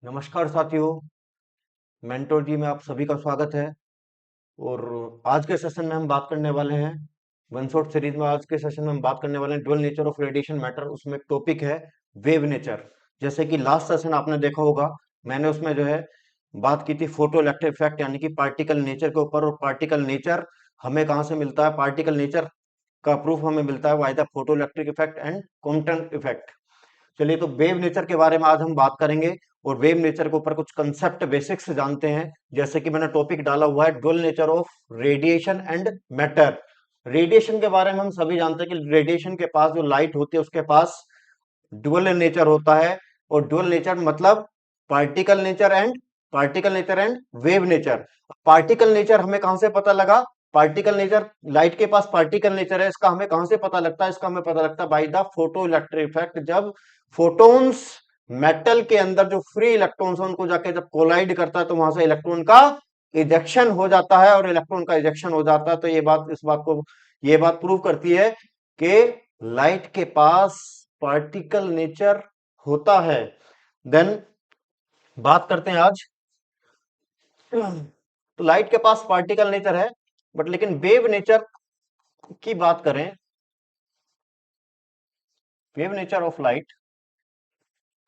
नमस्कार साथियों। मेंटोर जी में आप सभी का स्वागत है। और आज के सेशन में हम बात करने वाले हैं वन शॉट सीरीज में। आज के सेशन में हम बात करने वाले हैं dual nature of radiation matter. उसमें टॉपिक है वेव नेचर। जैसे कि लास्ट सेशन आपने देखा होगा, मैंने उसमें जो है बात की थी फोटो इलेक्ट्रिक इफेक्ट यानी कि पार्टिकल नेचर के ऊपर। और पार्टिकल नेचर हमें कहाँ से मिलता है? पार्टिकल नेचर का प्रूफ हमें मिलता है by the photo electric effect and quantum effect. चलिए, तो वेव नेचर के बारे में आज हम बात करेंगे और वेव नेचर के ऊपर कुछ कंसेप्ट बेसिक्स जानते हैं। जैसे कि मैंने टॉपिक डाला हुआ है dual nature of radiation and matter. Radiation के बारे में हम सभी जानते हैं कि रेडिएशन के पास जो लाइट होती है उसके पास ड्यूअल नेचर होता है। और ड्यूअल नेचर मतलब particle nature and wave nature. Particle nature हमें कहां से पता लगा? पार्टिकल नेचर, लाइट के पास पार्टिकल नेचर है, इसका हमें कहां से पता लगता है? इसका हमें पता लगता है by the photo electric effect. जब फोटॉन्स मेटल के अंदर जो फ्री इलेक्ट्रॉन्स है उनको जाके जब कोलाइड करता है तो वहां से इलेक्ट्रॉन का इजेक्शन हो जाता है। और इलेक्ट्रॉन का इजेक्शन हो जाता है तो ये बात प्रूव करती है कि लाइट के पास पार्टिकल नेचर होता है। देन बात करते हैं आज, तो लाइट के पास पार्टिकल नेचर है, बट लेकिन वेव नेचर की बात करें, वेव नेचर ऑफ लाइट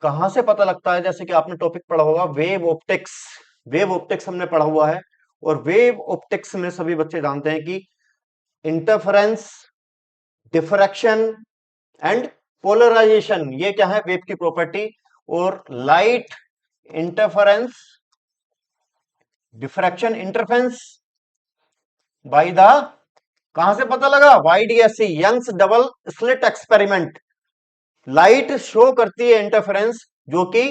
कहां से पता लगता है? जैसे कि आपने टॉपिक पढ़ा होगा वेव ऑप्टिक्स। वेव ऑप्टिक्स हमने पढ़ा हुआ है। और वेव ऑप्टिक्स में सभी बच्चे जानते हैं कि इंटरफेरेंस, डिफ्रैक्शन एंड पोलराइजेशन, ये क्या है? वेव की प्रॉपर्टी। और light interference, diffraction, interference by the, कहां से पता लगा? YDSC, Young's double slit experiment. Light show करती है इंटरफेरेंस, जो कि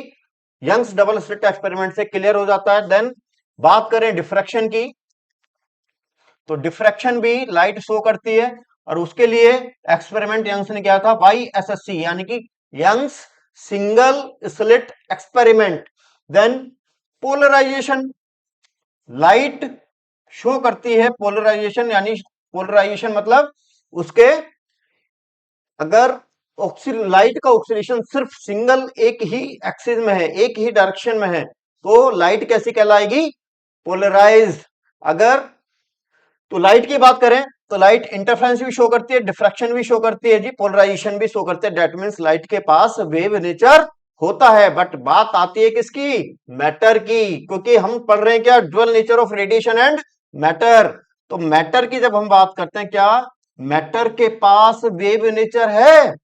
यंग्स डबल स्लिट एक्सपेरिमेंट से क्लियर हो जाता है। देन बात करें डिफ्रैक्शन की, तो डिफ्रैक्शन भी लाइट शो करती है और उसके लिए एक्सपेरिमेंट यंग्स ने किया था YSSC यानी कि Young's single slit experiment. Then polarization, light show करती है पोलराइजेशन, यानी पोलराइजेशन मतलब उसके, अगर लाइट का ऑक्सीडेशन सिर्फ सिंगल एक ही एक्सिस में है, एक ही डायरेक्शन में है, तो लाइट कैसी कहलाएगी? पोलराइज्ड। अगर तो लाइट की बात करें तो लाइट इंटरफेरेंस भी शो करती है, डिफ्रैक्शन भी शो करती है जी, पोलराइजेशन भी शो करती है। दैट मींस लाइट के पास वेव नेचर होता है। बट बात आती है किसकी? मैटर की, क्योंकि हम पढ़ रहे हैं क्या? Dual nature of radiation and matter. तो मैटर की जब हम बात करते हैं, क्या मैटर के पास वेव नेचर है?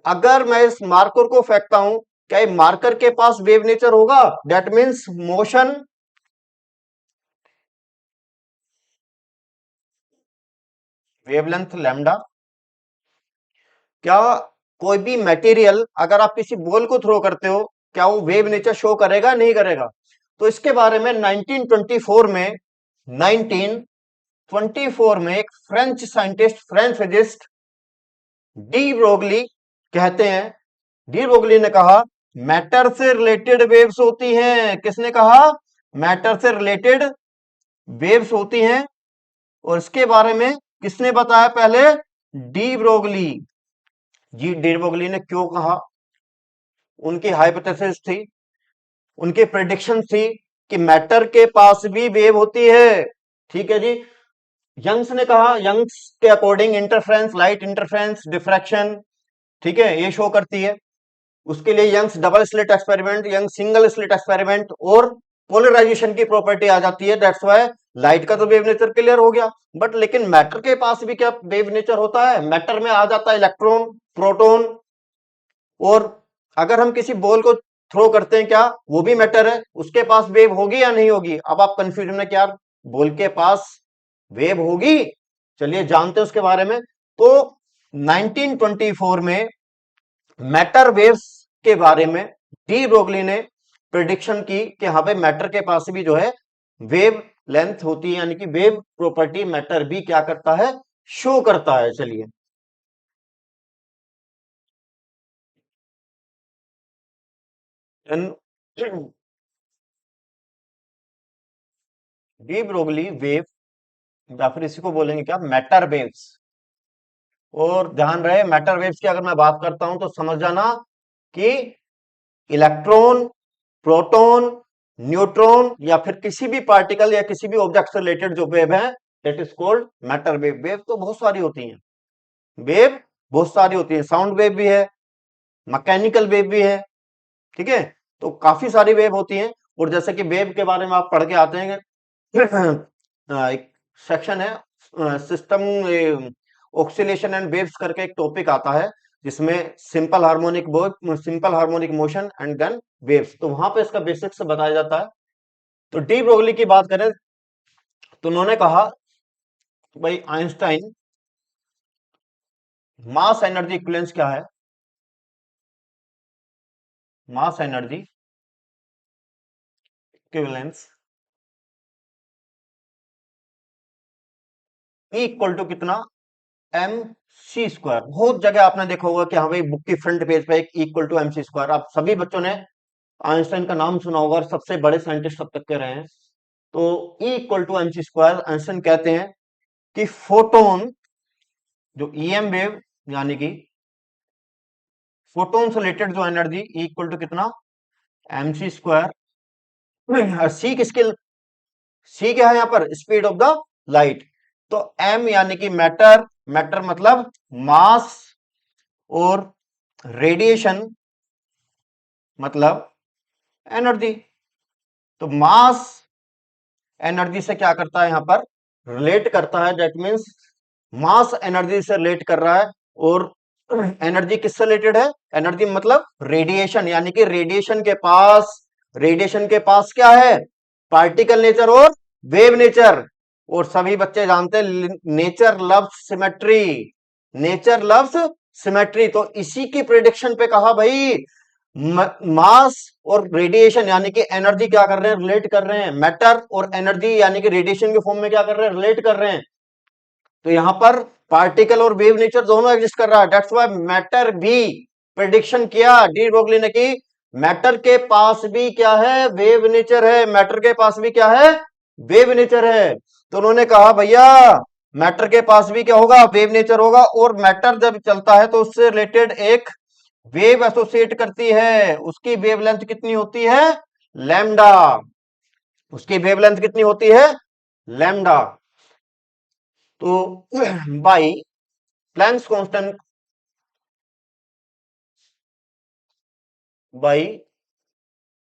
अगर मैं इस मार्कर को फेंकता हूं, क्या ये मार्कर के पास वेव नेचर होगा? That means motion, wavelength lambda. क्या कोई भी मटेरियल, अगर आप किसी बॉल को थ्रो करते हो, क्या वो वेव नेचर शो करेगा? नहीं करेगा। तो इसके बारे में 1924 में एक French scientist, French physicist de Broglie कहते हैं, डी ब्रोगली ने कहा मैटर से रिलेटेड वेव्स होती हैं। किसने कहा? मैटर से रिलेटेड वेव्स होती हैं। और इसके बारे में किसने बताया पहले? डी ब्रोगली जी। डी ब्रोगली ने क्यों कहा? उनकी हाइपोथेसिस थी, उनकी प्रेडिक्शन थी कि मैटर के पास भी वेव होती है। ठीक है जी। यंग्स ने कहा, यंग्स के according interference, light interference, diffraction, ठीक है, ये शो करती है। उसके लिए Young's double slit experiment, Young single slit experiment और पोलराइजेशन की प्रॉपर्टी आ जाती है। दैट्स व्हाई लाइट का तो वेव नेचर क्लियर हो गया। बट लेकिन मैटर के पास भी क्या वेव नेचर होता है? मैटर में आ जाता है इलेक्ट्रॉन, प्रोटॉन। और अगर हम किसी बॉल को थ्रो करते हैं, क्या वो भी मैटर है? उसके पास वेव होगी या नहीं होगी? अब आप कंफ्यूजन में, क्या बॉल के पास वेव होगी? चलिए जानते हैं उसके बारे में। तो 1924 में मैटर वेव्स के बारे में डी ब्रोगली ने प्रिडिक्शन की कि हाँ भाई, मैटर के पास भी जो है वेव लेंथ होती है, यानी कि वेव प्रॉपर्टी मैटर भी क्या करता है? शो करता है। चलिए, डी ब्रोगली वेव, या फिर इसी को बोलेंगे क्या? Matter waves. और ध्यान रहे, मैटर वेव्स की अगर मैं बात करता हूं तो समझ जाना कि इलेक्ट्रॉन, प्रोटॉन, न्यूट्रॉन या फिर किसी भी पार्टिकल या किसी भी ऑब्जेक्ट से रिलेटेड जो वेव है that is called matter wave. Wave तो बहुत सारी होती हैं, वेव बहुत सारी होती है, साउंड वेव भी है, मैकेनिकल वेव भी है, ठीक है। तो काफी सारी वेव होती हैं। और जैसे कि वेव के बारे में आप पढ़ के आते हैं, एक सेक्शन है सिस्टम ऑक्सीलेशन एंड वेव्स करके एक टॉपिक आता है जिसमें simple harmonic motion and then waves, तो वहां पे इसका बेसिक से बताया जाता है। तो डी ब्रोगली की बात करें तो उन्होंने कहा भाई आइंस्टाइन मास एनर्जी इक्विवेलेंस क्या है, mass energy equivalence equal to कितना, एम सी स्क्वायर। बहुत जगह आपने देखा होगा कि हाँ भाई बुक की फ्रंट पेज पे एक equal to m C square, आप सभी बच्चों ने आइंस्टाइन का नाम सुना होगा और सबसे बड़े साइंटिस्ट अब तक के रहे हैं। तो E equal to m C square, Einstein कहते हैं कि फोटोन जो ईएम वेव यानी कि फोटोन से रिलेटेड जो एनर्जी इक्वल टू कितना, एम सी स्क्वायर। सी क्या है यहाँ पर, स्पीड ऑफ द लाइट। तो एम यानी कि मैटर, मैटर मतलब मास, और रेडिएशन मतलब एनर्जी। तो मास एनर्जी से क्या करता है, यहां पर रिलेट करता है, दैट मीन्स मास एनर्जी से रिलेट कर रहा है। और एनर्जी किससे रिलेटेड है, एनर्जी मतलब रेडिएशन, यानी कि रेडिएशन के पास क्या है, पार्टिकल नेचर और वेव नेचर। और सभी बच्चे जानते हैं nature loves symmetry, nature loves symmetry. तो इसी की प्रिडिक्शन पे कहा भाई मास और रेडिएशन यानी कि एनर्जी क्या कर रहे हैं, रिलेट कर रहे हैं, मैटर और एनर्जी यानी कि रेडिएशन के फॉर्म में क्या कर रहे हैं, रिलेट कर रहे हैं। तो यहां पर पार्टिकल और वेव नेचर दोनों एग्जिस्ट कर रहा है, दैट्स व्हाई मैटर भी प्रेडिक्शन किया डी ब्रोगली ने कि मैटर के पास भी क्या है, वेव नेचर है, मैटर के पास भी क्या है, वेव नेचर है। तो उन्होंने कहा भैया मैटर के पास भी क्या होगा, वेव नेचर होगा, और मैटर जब चलता है तो उससे रिलेटेड एक वेव एसोसिएट करती है, उसकी वेवलेंथ कितनी होती है, लैम्डा, उसकी वेवलेंथ कितनी होती है, लैम्डा। तो by Planck's constant, by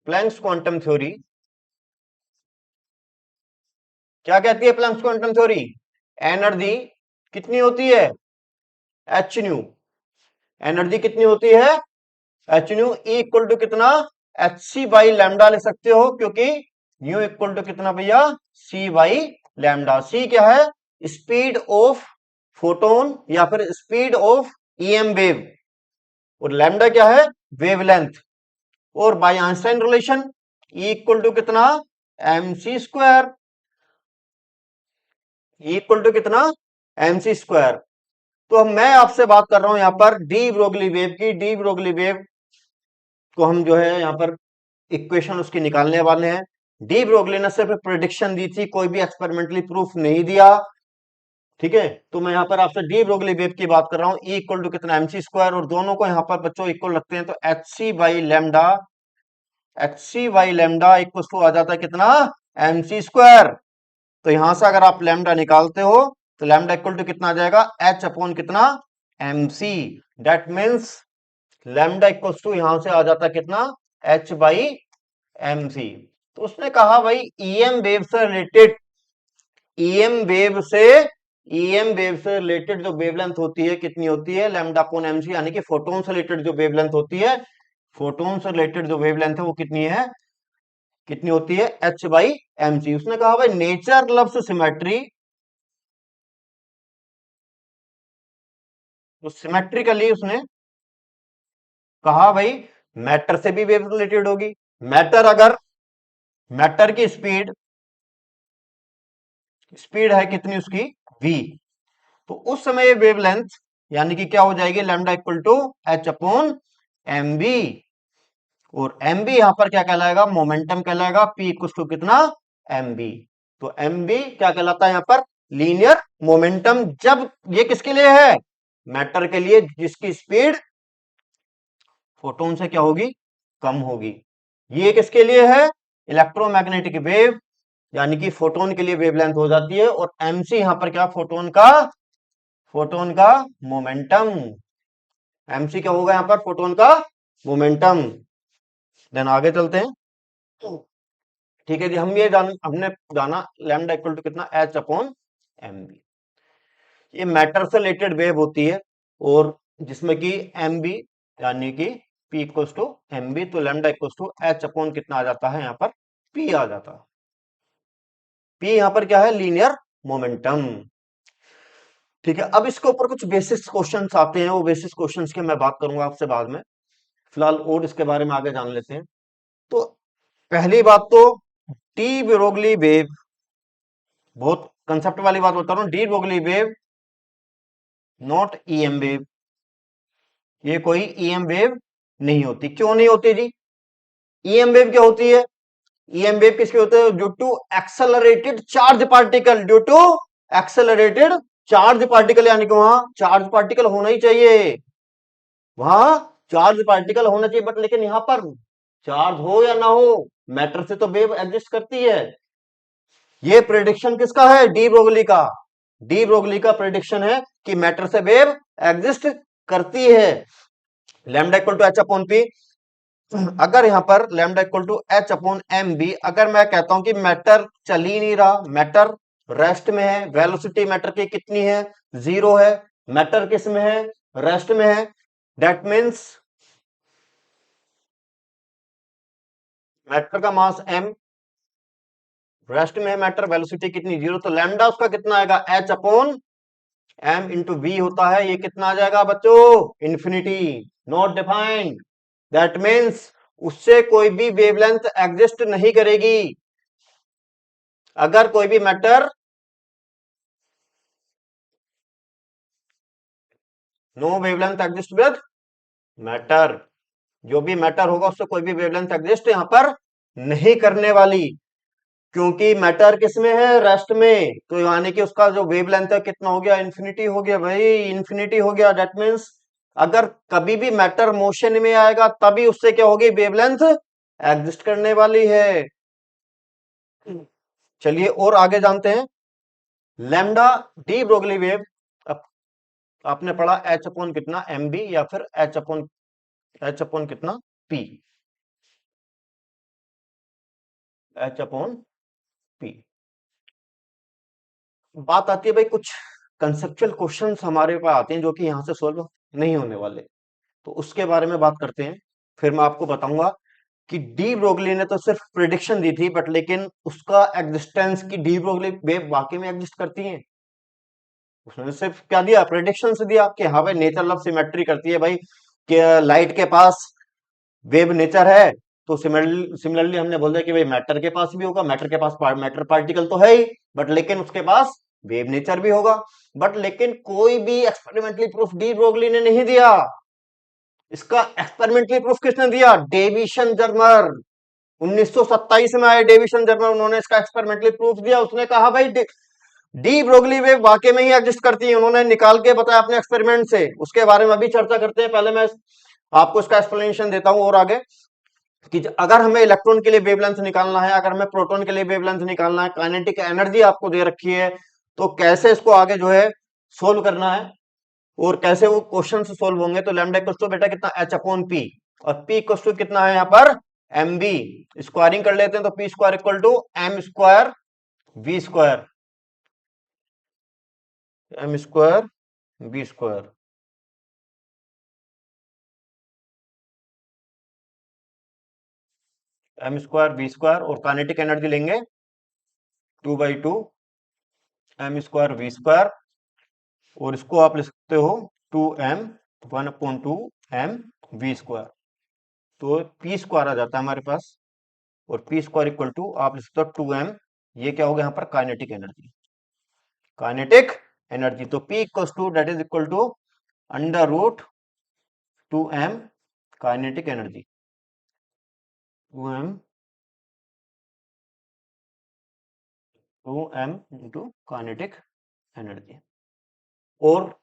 Planck's quantum theory, क्या कहती है प्लैंक्स क्वांटम थ्योरी, एनर्जी कितनी होती है, एच न्यू, एनर्जी कितनी होती है, एच न्यू इक्वल टू कितना, एच सी बाई लैम्डा ले सकते हो, क्योंकि न्यू इक्वल टू कितना भैया, सी बाई लैम्डा। सी क्या है, स्पीड ऑफ फोटोन या फिर स्पीड ऑफ ईएम वेव, और लैम्डा क्या है, वेवलेंथ। और by Einstein relation equal to कितना, M C square, equal to कितना, एम सी स्क्वायर। तो अब मैं आपसे बात कर रहा हूं यहां पर डी ब्रोगली वेव की। डी ब्रोगली वेव को हम जो है यहां पर इक्वेशन उसकी निकालने वाले हैं। डी ब्रोगली ने सिर्फ प्रिडिक्शन दी थी, कोई भी एक्सपेरिमेंटली प्रूफ नहीं दिया, ठीक है। तो मैं यहाँ पर आपसे डी ब्रोगली वेव की बात कर रहा हूँ, E इक्वल टू कितना, एम सी स्क्वायर, और दोनों को यहाँ पर बच्चों इक्वल रखते हैं तो H C by lambda, H C by lambda equal to आ जाता है कितना, एम सी स्क्वायर। तो यहां से अगर आप लेमडा निकालते हो तो लेमडा इक्वल टू कितना आ जाएगा, एच अपॉन कितना, M c. That means lambda equal to यहां से आ जाता है कितना, एच बाई एम सी। तो उसने कहा भाई ईएम वेव से रिलेटेड, ईएम वेव से ईएम वेव से रिलेटेड जो वेवलेंथ होती है कितनी होती है, लैम्डा अपॉन एमसी, यानी कि फोटोन से रिलेटेड जो वेवलेंथ होती है, फोटोन से रिलेटेड जो वेवलेंथ है वो कितनी है, कितनी होती है, एच बाई एमसी। उसने कहा भाई नेचर लव्स सिमेट्री, तो सिमेट्रिकली उसने कहा भाई मैटर से भी वेव रिलेटेड होगी। मैटर अगर, मैटर की स्पीड, स्पीड है कितनी उसकी, v, तो उस समय वेवलेंथ यानी कि क्या हो जाएगी, lambda equal to H upon M v. और एम बी यहां पर क्या कहलाएगा, मोमेंटम कहलाएगा, p इक्वल टू कितना, एम बी। तो एम बी क्या कहलाता है यहां पर, लीनियर मोमेंटम। जब ये किसके लिए है, मैटर के लिए, जिसकी स्पीड फोटोन से क्या होगी, कम होगी। ये किसके लिए है? इलेक्ट्रोमैग्नेटिक वेव, यानी कि फोटोन के लिए वेवलेंथ हो जाती है। और mc यहां पर क्या? फोटोन का मोमेंटम। mc क्या होगा यहां पर? फोटोन का मोमेंटम। देन आगे चलते हैं। ठीक है जी, हमने जाना लैम्डा इक्वल टू कितना? H upon M V. ये मैटर से रिलेटेड वेव होती है, और जिसमें कि एम बी यानी कि P equals to M B, तो lambda equals to H upon कितना आ जाता है? यहाँ पर पी आ जाता है। पी यहाँ पर क्या है? Linear momentum. ठीक है, अब इसके ऊपर कुछ बेसिस क्वेश्चंस आते हैं, वो बेसिस क्वेश्चंस की मैं बात करूंगा आपसे बाद में। फिलहाल और इसके बारे में आगे जान लेते हैं। तो पहली बात तो डी ब्रोगली वेव, बहुत कंसेप्ट वाली बात बता रहा हूं। D Broglie wave not EM wave, ये कोई ईएम वेव नहीं होती। क्यों नहीं होती जी? ईएम वेव क्या होती है? ईएम वेव किसके होते हैं? Due to accelerated charge particle, due to accelerated charge particle, यानी कि वहां चार्ज पार्टिकल होना ही चाहिए, वहां चार्ज पार्टिकल होना चाहिए। बट लेकिन यहां पर चार्ज हो या ना हो, मैटर से तो वेव एग्जिस्ट करती है। ये प्रेडिक्शन किसका है? डी ब्रोगली का। डी ब्रोगली का प्रेडिक्शन है कि मैटर से वेव एग्जिस्ट करती है। Lambda equal to H upon p. अगर यहां पर lambda equal to H upon M v, अगर मैं कहता हूं कि मैटर चल ही नहीं रहा, मैटर रेस्ट में है, वेलोसिटी मैटर की कितनी है? 0 है। मैटर किस में है? रेस्ट में है। दैट मीन्स मैटर का मास m, रेस्ट में है मैटर, वेलोसिटी कितनी? 0। तो लैम्डा उसका कितना आएगा? h upon m into v होता है। ये कितना आ जाएगा बच्चों? Infinity. Not defined. That means उससे कोई भी वेवलेंथ एग्जिस्ट नहीं करेगी। अगर कोई भी matter, no wavelength exist with matter, जो भी मैटर होगा उससे कोई भी वेवलेंथ एग्जिस्ट यहां पर नहीं करने वाली, क्योंकि मैटर किसमें है? रेस्ट में। तो यानी कि उसका जो वेवलेंथ है कितना हो गया? इंफिनिटी हो गया भाई, इंफिनिटी हो गया। दैट मीन्स अगर कभी भी मैटर मोशन में आएगा तभी उससे क्या होगी? वेवलेंथ एग्जिस्ट करने वाली है। चलिए और आगे जानते हैं। लैम्डा डी ब्रोगली वेव, आपने पढ़ा एच अपॉन कितना? एम बी, या फिर एच अपॉन कितना? पी। H upon P. बात आती है भाई, कुछ कंसेप्चुअल क्वेश्चंस हमारे पास आते हैं जो कि यहां से सोल्व नहीं होने वाले, तो उसके बारे में बात करते हैं। फिर मैं आपको बताऊंगा कि डी ब्रोगली ने तो सिर्फ प्रिडिक्शन दी थी, बट लेकिन उसका एग्जिस्टेंस की डी ब्रोगली वेव वाकई में एग्जिस्ट करती है। उसने सिर्फ क्या दिया? प्रिडिक्शन से दिया कि हाँ भाई नेचर ऑफ सिमेट्री करती है भाई, कि लाइट के पास वेव नेचर है। तो सिमिलरली हमने बोल दिया कि भाई मैटर के पास भी होगा, मैटर के पास मैटर पार्टिकल तो है ही, बट लेकिन उसके पास वेव नेचर भी होगा। बट लेकिन कोई भी एक्सपेरिमेंटली प्रूफ डी ब्रोगली ने नहीं दिया। इसका एक्सपेरिमेंटली प्रूफ किसने दिया? Deviation Germer. 1927 में आए डेविसन जर्मर, उन्होंने इसका एक्सपेरिमेंटली प्रूफ दिया। उसने कहा भाई डी ब्रोगली वेव वाकई में ही एग्जिस्ट करती है, उन्होंने निकाल के बताया अपने एक्सपेरिमेंट से। उसके बारे में अभी चर्चा करते हैं। पहले मैं आपको इसका एक्सप्लेनेशन देता हूं और आगे, कि अगर हमें इलेक्ट्रॉन के लिए वेवलेंथ निकालना है, अगर हमें प्रोटॉन के लिए वेवलेंथ निकालना है, काइनेटिक एनर्जी आपको दे रखी है, तो कैसे इसको आगे जो है सोल्व करना है और कैसे वो क्वेश्चन सोल्व होंगे। तो लैम्डा इक्वल टू बेटा कितना? एच अपॉन पी, और पी इक्वल टू कितना है यहाँ पर? M B. स्क्वायरिंग कर लेते हैं, तो p square equal to m square v square, m square v square. M square v square, और काइनेटिक एनर्जी लेंगे 2/2 एम स्क्वायर वी स्क्वायर, और इसको आप लिख सकते हो 2m 1/2 एम वी स्क्वायर। तो पी स्क्वायर आ जाता है हमारे पास, और पी स्क्वायर इक्वल टू आप लिख सकते हो 2m। ये क्या हो गया यहाँ पर? Kinetic energy. काइनेटिक एनर्जी तो p equal to that is equal to under root 2m kinetic energy, 2m 2m into kinetic energy. और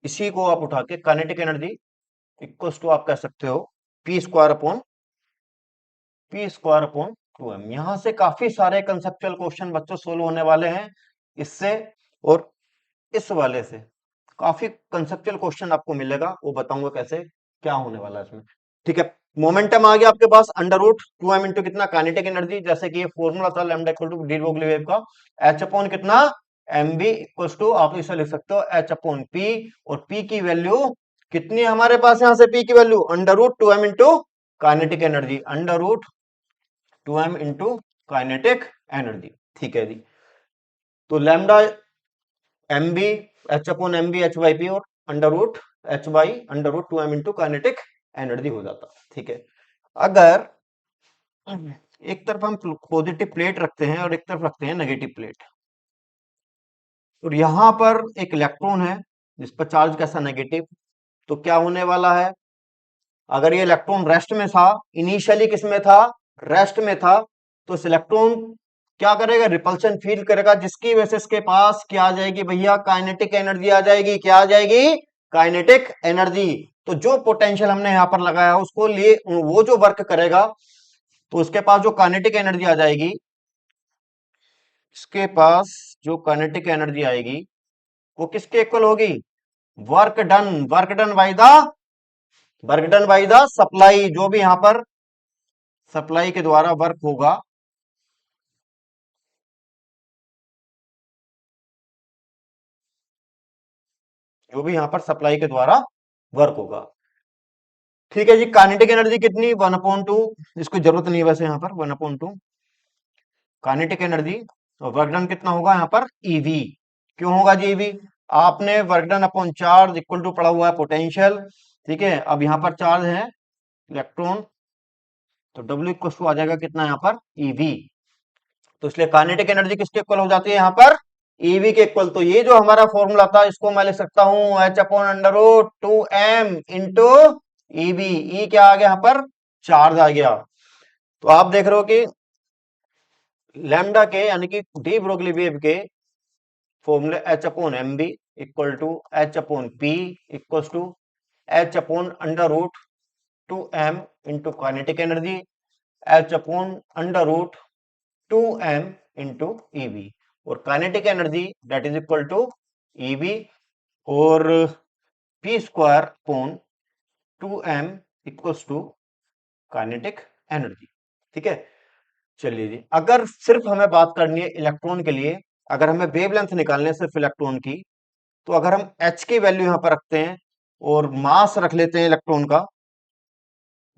इसी को आप उठा के काइनेटिक एनर्जी इक्वल्स टू आप कह सकते हो P square upon P square upon 2m। यहां से काफी सारे कंसेप्चुअल क्वेश्चन बच्चों सोल्व होने वाले हैं इससे, और इस वाले से काफी कंसेप्चुअल क्वेश्चन आपको मिलेगा, वो बताऊंगा कैसे क्या होने वाला है इसमें। ठीक है, मोमेंटम आ गया आपके पास अंडर रूट 2m इंटू कितना काइनेटिक एनर्जी, जैसे कि ये फॉर्मूला था lambda equal to de Broglie wave का, एच अपॉन कितना एम बी इक्वल टू, आप इसे लिख सकते हो एच अपॉन पी, और पी की वैल्यू कितनी है हमारे पास, यहां से पी की value under root 2m into kinetic energy, under root 2m into kinetic energy. ठीक है जी, तो lambda M V H upon M V H by P, और under root H by under root 2m into kinetic energy हो जाता। ठीक है, अगर एक तरफ हम पॉजिटिव प्लेट रखते हैं और एक तरफ रखते हैं नेगेटिव प्लेट, और यहां पर एक इलेक्ट्रॉन है जिस पर चार्ज कैसा नेगेटिव, तो क्या होने वाला है, अगर ये इलेक्ट्रॉन रेस्ट में था, इनिशियली किस में था, रेस्ट में था, तो इस इलेक्ट्रॉन क्या करेगा, रिपल्शन फील करेगा, जिसकी वजह से इसके पास क्या आ जाएगी भैया, काइनेटिक एनर्जी आ जाएगी। क्या आ जाएगी, काइनेटिक एनर्जी। तो जो पोटेंशियल हमने यहां पर लगाया उसको लिए वो जो वर्क करेगा, तो उसके पास जो काइनेटिक एनर्जी आ जाएगी, इसके पास जो काइनेटिक एनर्जी आएगी वो किसके इक्वल होगी, work done, work done by the supply, जो भी यहां पर सप्लाई के द्वारा वर्क होगा, जो भी यहां पर सप्लाई के द्वारा वर्क होगा। ठीक है जी, काइनेटिक एनर्जी कितनी, 1/2, इसको जरूरत नहीं है वैसे यहां पर, 1/2 काइनेटिक एनर्जी, और वर्क डन कितना होगा यहां पर, ईवी। क्यों होगा जी ईवी, आपने work done upon charge equal to पढ़ा हुआ है पोटेंशियल। ठीक है, अब यहां पर चार्ज है इलेक्ट्रॉन, तो डब्ल्यू इक्वल टू आ जाएगा कितना यहाँ पर, ईवी। तो इसलिए काइनेटिक एनर्जी किसके इक्वल हो जाती है यहाँ पर, ईवी के इक्वल। तो ये जो हमारा फॉर्मूला था इसको मैं लिख सकता हूं H upon under root 2m into EV. E क्या आ गया यहाँ पर, चार्ज आ गया। तो आप देख रहे हो कि लैम्डा के यानी कि डी ब्रोगली वेव के फॉर्मूले H upon M B equal to H upon P equal to H upon under root 2m into kinetic energy, H upon under root 2m into EV, और kinetic energy that is equal to EV और P square upon 2m equals to kinetic energy. ठीक है, चलिए जी, अगर सिर्फ हमें बात करनी है इलेक्ट्रॉन के लिए, अगर हमें वेवलेंथ निकालनी है सिर्फ इलेक्ट्रॉन की, तो अगर हम h की वैल्यू यहां पर रखते हैं और मास रख लेते हैं इलेक्ट्रॉन का,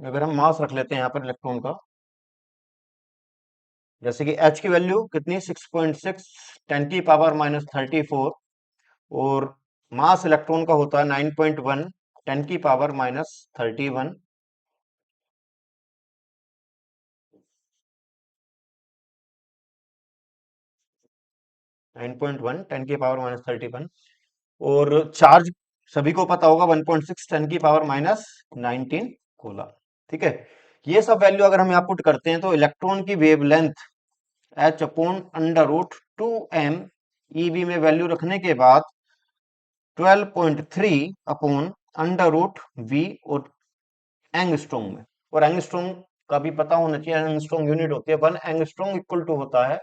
अगर हम मास रख लेते हैं यहां पर इलेक्ट्रॉन का, जैसे कि h की वैल्यू कितनी 6.6 10 की पावर माइनस 34, और मास इलेक्ट्रॉन का होता है 9.1 10 की पावर माइनस 31, 9.1 10 की पावर माइनस 31, और चार्ज सभी को पता होगा 1.6 10 की पावर माइनस 19 कूलम। ठीक है, ये सब वैल्यू अगर हम यहाँ पुट करते हैं तो इलेक्ट्रॉन की wavelength h upon under root 2m eV में वैल्यू रखने के बाद 12.3 अपॉन अंडर रूट वी, और एंगस्ट्रॉम में, और एंगस्ट्रॉम का भी पता होना चाहिए, एंगस्ट्रॉम यूनिट होती है 1 एंगस्ट्रॉम इक्वल टू होता है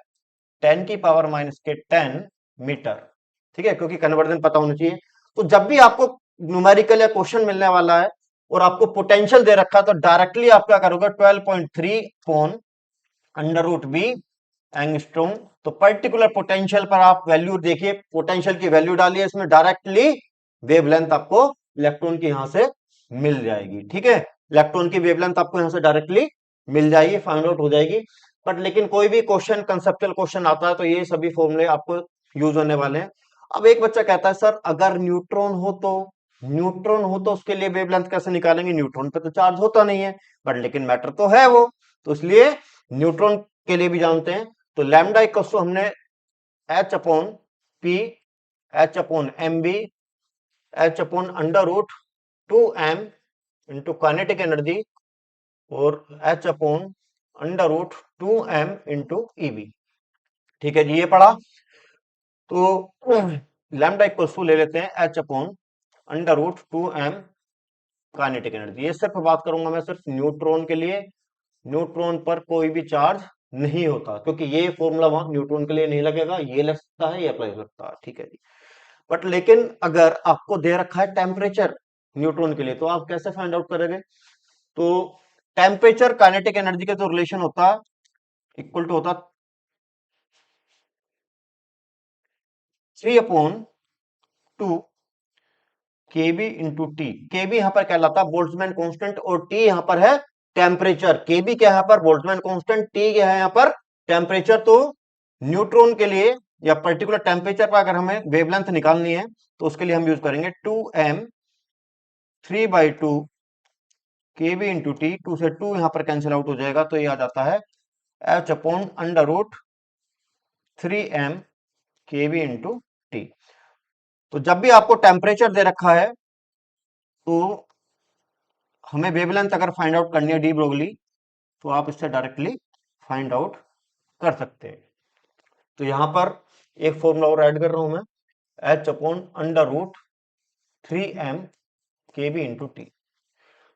10 की पावर माइनस के 10 मीटर। ठीक है, क्योंकि कन्वर्जन पता होना चाहिए। तो जब भी आपको न्यूमेरिकल या क्वेश्चन मिलने वाला है और आपको पोटेंशियल दे रखा है, तो डायरेक्टली आप क्या करोगे, 12.3 upon under root v angstrom, तो पर्टिकुलर पोटेंशियल पर आप वैल्यू देखिए, पोटेंशियल की वैल्यू डालिए इसमें, डायरेक्टली वेवलेंथ आपको इलेक्ट्रॉन की यहां से मिल जाएगी। ठीक है, इलेक्ट्रॉन की वेवलेंथ आपको यहां से डायरेक्टली मिल जाएगी, फाइंड आउट हो जाएगी। बट लेकिन कोई भी क्वेश्चन कंसेप्चुअल क्वेश्चन आता है तो ये सभी फॉर्मूले आपको यूज होने वाले हैं। अब एक बच्चा कहता है सर अगर न्यूट्रॉन हो तो, न्यूट्रॉन हो तो उसके लिए वेवलेंथ कैसे निकालेंगे, न्यूट्रॉन पे तो चार्ज होता नहीं है, बट लेकिन मैटर तो है वो, तो इसलिए न्यूट्रॉन के लिए भी जानते हैं। तो लैम्डा इक्वल्स टू हमने H upon P, H upon M V, H upon under root 2m into kinetic energy, और H upon under root 2m into EV. ठीक है जी, ये पढ़ा। तो लैम्डा इक्वल्स टू ले लेते हैं h upon under root 2m kinetic energy. ये सिर्फ बात करूंगा मैं सिर्फ न्यूट्रॉन के लिए, न्यूट्रॉन पर कोई भी चार्ज नहीं होता, क्योंकि ये फॉर्मूला वहां न्यूट्रॉन के लिए नहीं लगेगा, ये लग सकता है, ये अप्लाई हो सकता है, ठीक है जी। बट लेकिन अगर आपको दे रखा है टेम्परेचर न्यूट्रॉन के लिए, तो आप कैसे फाइंड आउट करेंगे? तो टेम्परेचर काइनेटिक एनर्जी का जो रिलेशन होता है इक्वल टू होता 3/2 केबी इंटू टी। केबी यहां पर कहलाता है बोल्ट्जमैन कांस्टेंट, और टी यहां पर है टेम्परेचर। केबी क्या है यहाँ पर? Boltzmann constant. टी क्या है यहाँ पर? टेम्परेचर। तो न्यूट्रॉन के लिए या पर्टिकुलर टेम्परेचर पर अगर हमें वेवलेंथ निकालनी है तो उसके लिए हम यूज करेंगे 2m 3/2 केबी इंटू टी। 2 से 2 यहां पर कैंसिल आउट हो जाएगा, तो ये आ जाता है h/√3m केबी इंटू टी। तो जब भी आपको टेम्परेचर दे रखा है तो हमें वेवलेंथ अगर फाइंड आउट करनी है डी ब्रोगली, तो आप इससे डायरेक्टली फाइंड आउट कर सकते हैं। तो यहां पर एक फॉर्मूला और ऐड कर रहा हूं मैं, h/√3m केबी इंटू टी।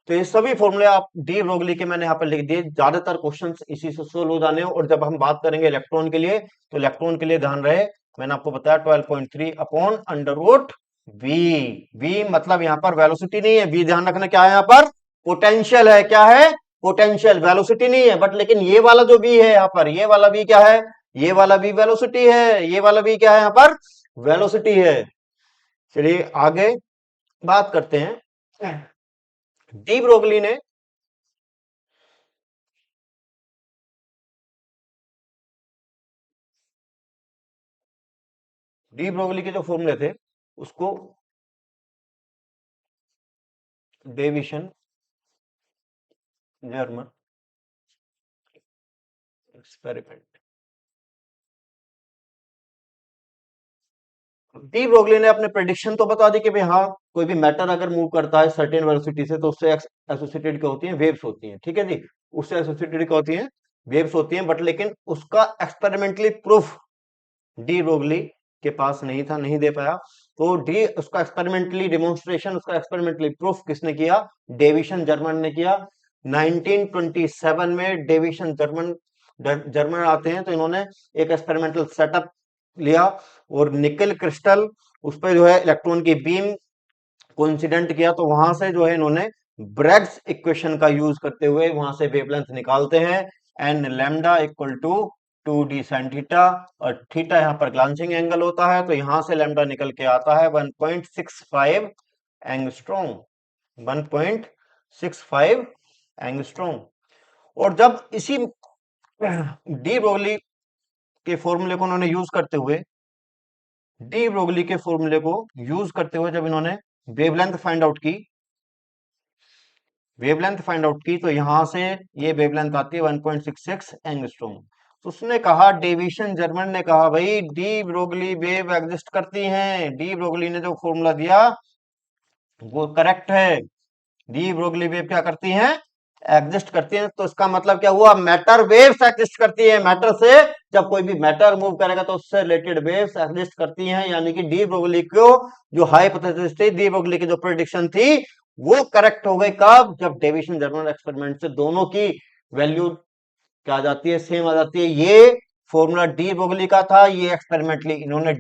तो ये सभी फॉर्मूले आप डी ब्रोगली के मैंने यहाँ पर लिख दिए। ज्यादातर क्वेश्चंस इसी से सोल्व हो जाने हैं। और जब हम बात करेंगे इलेक्ट्रॉन के लिए, तो इलेक्ट्रॉन के लिए ध्यान रहे, मैंने आपको बताया 12.3/√v। v मतलब यहाँ पर वेलोसिटी नहीं है, v ध्यान रखना क्या है यहाँ पर? पोटेंशियल है। क्या है? पोटेंशियल, वेलोसिटी नहीं है। बट लेकिन ये वाला जो v है यहाँ पर, ये वाला v क्या है? ये वाला v वेलोसिटी है। ये वाला v क्या है यहाँ पर? वेलोसिटी है। चलिए आगे बात करते हैं। डी ब्रोगली ने के जो फॉर्मूले थे उसको deviation German experiment. De Broglie ने अपने प्रेडिक्शन तो बता दी कि भाई हाँ, कोई भी मैटर अगर मूव करता है सर्टेन वेलोसिटी से तो उससे एसोसिएटेड क्या होती है? वेव्स होती हैं, ठीक है जी। उससे एसोसिएटेड क्या होती हैं? वेव्स होती हैं। बट लेकिन उसका एक्सपेरिमेंटली प्रूफ डी ब्रोगली के पास नहीं था, नहीं दे पाया। तो डी उसका एक्सपेरिमेंटली डेमोन्स्ट्रेशन, उसका एक्सपेरिमेंटली प्रूफ किसने किया? डेविशन जर्मन ने किया। 1927 में डेविशन जर्मन आते हैं, तो इन्होंने एक एक्सपेरिमेंटल सेटअप लिया और निकल क्रिस्टल उस पर जो है इलेक्ट्रॉन की बीम को इंसिडेंट किया। तो वहां से जो है इन्होंने ब्रैग्स इक्वेशन का यूज करते हुए वहां से वेवलेंथ निकालते हैं, n lambda equal to 2d sin theta, और थीटा यहाँ पर ग्लांसिंग एंगल होता है। तो यहां से लैम्डा निकल के आता है 1.65 एंगस्ट्रॉम। 1.65 एंगस्ट्रॉम। और जब इसी डी ब्रोगली के फॉर्मूले को उन्होंने यूज करते हुए, डी ब्रोगली के फॉर्मूले को यूज करते हुए जब इन्होंने वेवलेंथ फाइंड आउट की, तो यहां से ये वेवलेंथ आती है 1.66 एंगस्ट्रॉम। तो उसने कहा, डेविशन जर्मन ने कहा, भाई डी ब्रोगली वेव एग्जिस्ट करती हैं। डी ब्रोगली ने जो फॉर्मूला दिया वो करेक्ट है। डी ब्रोगली वेव क्या करती हैं? एग्जिस्ट करती हैं। तो इसका मतलब क्या हुआ? मैटर वेव्स एग्जिस्ट करती है। मैटर से जब कोई भी मैटर मूव करेगा तो उससे रिलेटेड वेव्स एग्जिस्ट करती हैं। यानी कि डी ब्रोगली को जो हाइपोथेसिस थी, डी ब्रोगली की जो प्रेडिक्शन थी, वो करेक्ट हो गई। कब? जब डेविशन जर्मन एक्सपेरिमेंट से दोनों की वैल्यू क्या आ जाती है? सेम आ जाती है। ये फॉर्मूला डी ब्रोगली का था, ये एक्सपेरिमेंटली इन्होंने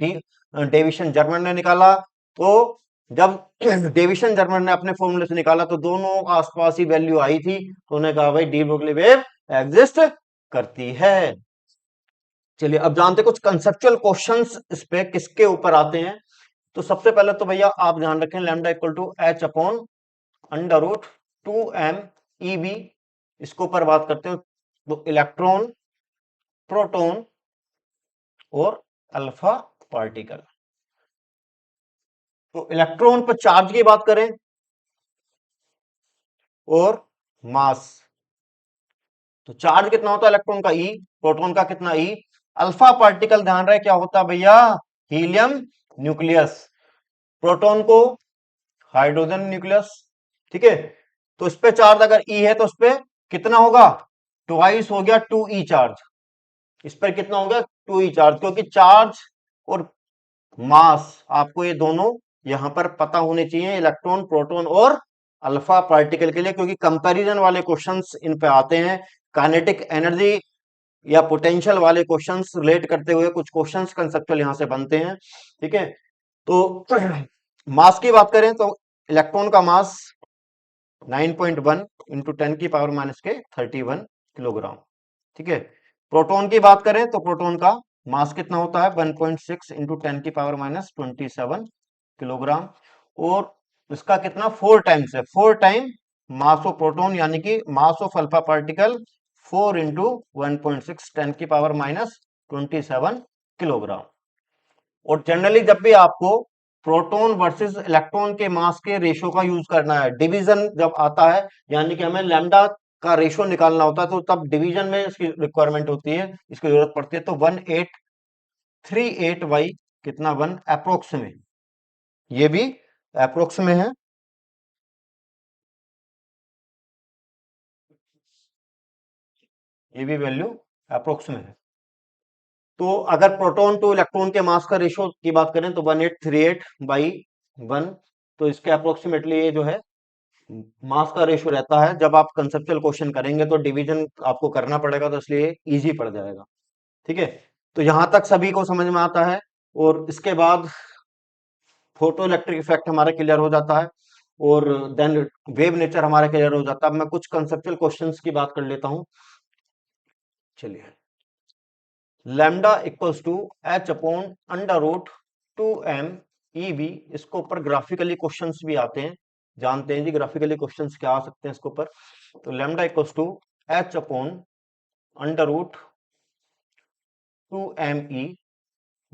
डेविशन जर्मन ने निकाला। तो जब डेविशन जर्मन ने अपने फॉर्मूले से निकाला तो दोनों आसपास ही वैल्यू आई थी, तो उन्होंने कहा भाई डी ब्रोगली वेव एग्जिस्ट करती है। चलिए अब जानते कुछ कंसेप्चुअल क्वेश्चंस इस पे किसके ऊपर आते हैं। तो सबसे पहले तो भैया आप ध्यान रखें, lambda equal to h/√2m EV, इसके ऊपर बात करते हैं। तो इलेक्ट्रॉन, प्रोटॉन और अल्फा पार्टिकल। तो इलेक्ट्रॉन पर चार्ज की बात करें और मास, तो चार्ज कितना होता है इलेक्ट्रॉन का? ई। प्रोटॉन का कितना? ई। अल्फा पार्टिकल ध्यान रहे क्या होता है भैया? Helium nucleus. प्रोटॉन को हाइड्रोजन न्यूक्लियस, ठीक है। तो इस पे चार्ज अगर ई है तो इस पे कितना होगा? ट्वाइस हो गया 2e चार्ज। इस पर कितना होगा? 2e चार्ज, क्योंकि चार्ज और मास आपको ये दोनों यहां पर पता होने चाहिए, इलेक्ट्रॉन, प्रोटॉन और अल्फा पार्टिकल के लिए, क्योंकि कंपैरिजन वाले क्वेश्चंस इन पे आते हैं। काइनेटिक एनर्जी या पोटेंशियल वाले क्वेश्चंस रिलेट करते हुए कुछ क्वेश्चंस कंसेप्चुअल यहां से बनते हैं। ठीक है, तो मास की बात करें तो इलेक्ट्रॉन का मास 9.1 इंटू 10 की पावर माइनस के 31 किलोग्राम। ठीक है, प्रोटॉन की बात करें तो प्रोटॉन का मास कितना होता है 1.6 इंटू 10 की पावर माइनस 27 किलोग्राम। और इसका कितना 4 टाइम्स है, 4 टाइम मास ऑफ प्रोटॉन, यानी कि mass of alpha particle 4 into 1.6 10 की पावर माइनस 27 किलोग्राम। और जनरली जब भी आपको प्रोटॉन वर्सेस इलेक्ट्रॉन के मास के रेशियो का यूज करना है, डिवीजन जब आता है, यानी कि हमें लैम्डा का रेशियो निकालना होता है, तो तब डिवीजन में इसकी रिक्वायरमेंट होती है, इसकी जरूरत पड़ती है। तो 1838 बाई कितना 1 अप्रोक्स में, ये भी अप्रोक्स में है, ये भी वैल्यू अप्रोक्स में है। तो अगर प्रोटॉन टू इलेक्ट्रॉन के मास का रेशियो की बात करें तो 1838/1, तो इसके अप्रोक्सीमेटली ये जो है मास का रेशियो रहता है। जब आप कंसेप्चुअल क्वेश्चन करेंगे तो डिवीजन आपको करना पड़ेगा, तो इसलिए इजी पड़ जाएगा। ठीक है, तो यहां तक सभी को समझ में आता है। और इसके बाद फोटो इलेक्ट्रिक इफेक्ट हमारा क्लियर हो जाता है, और देन वेव नेचर हमारा क्लियर हो जाता है। अब मैं कुछ कंसेप्चुअल क्वेश्चंस की बात कर लेता हूं। चलिए, lambda equals to H upon under root 2m EV, इसके ऊपर ग्राफिकली क्वेश्चंस भी आते हैं, जानते हैं जी ग्राफिकली क्वेश्चंस क्या आ सकते हैं इसके ऊपर। तो lambda equals to H upon under root 2me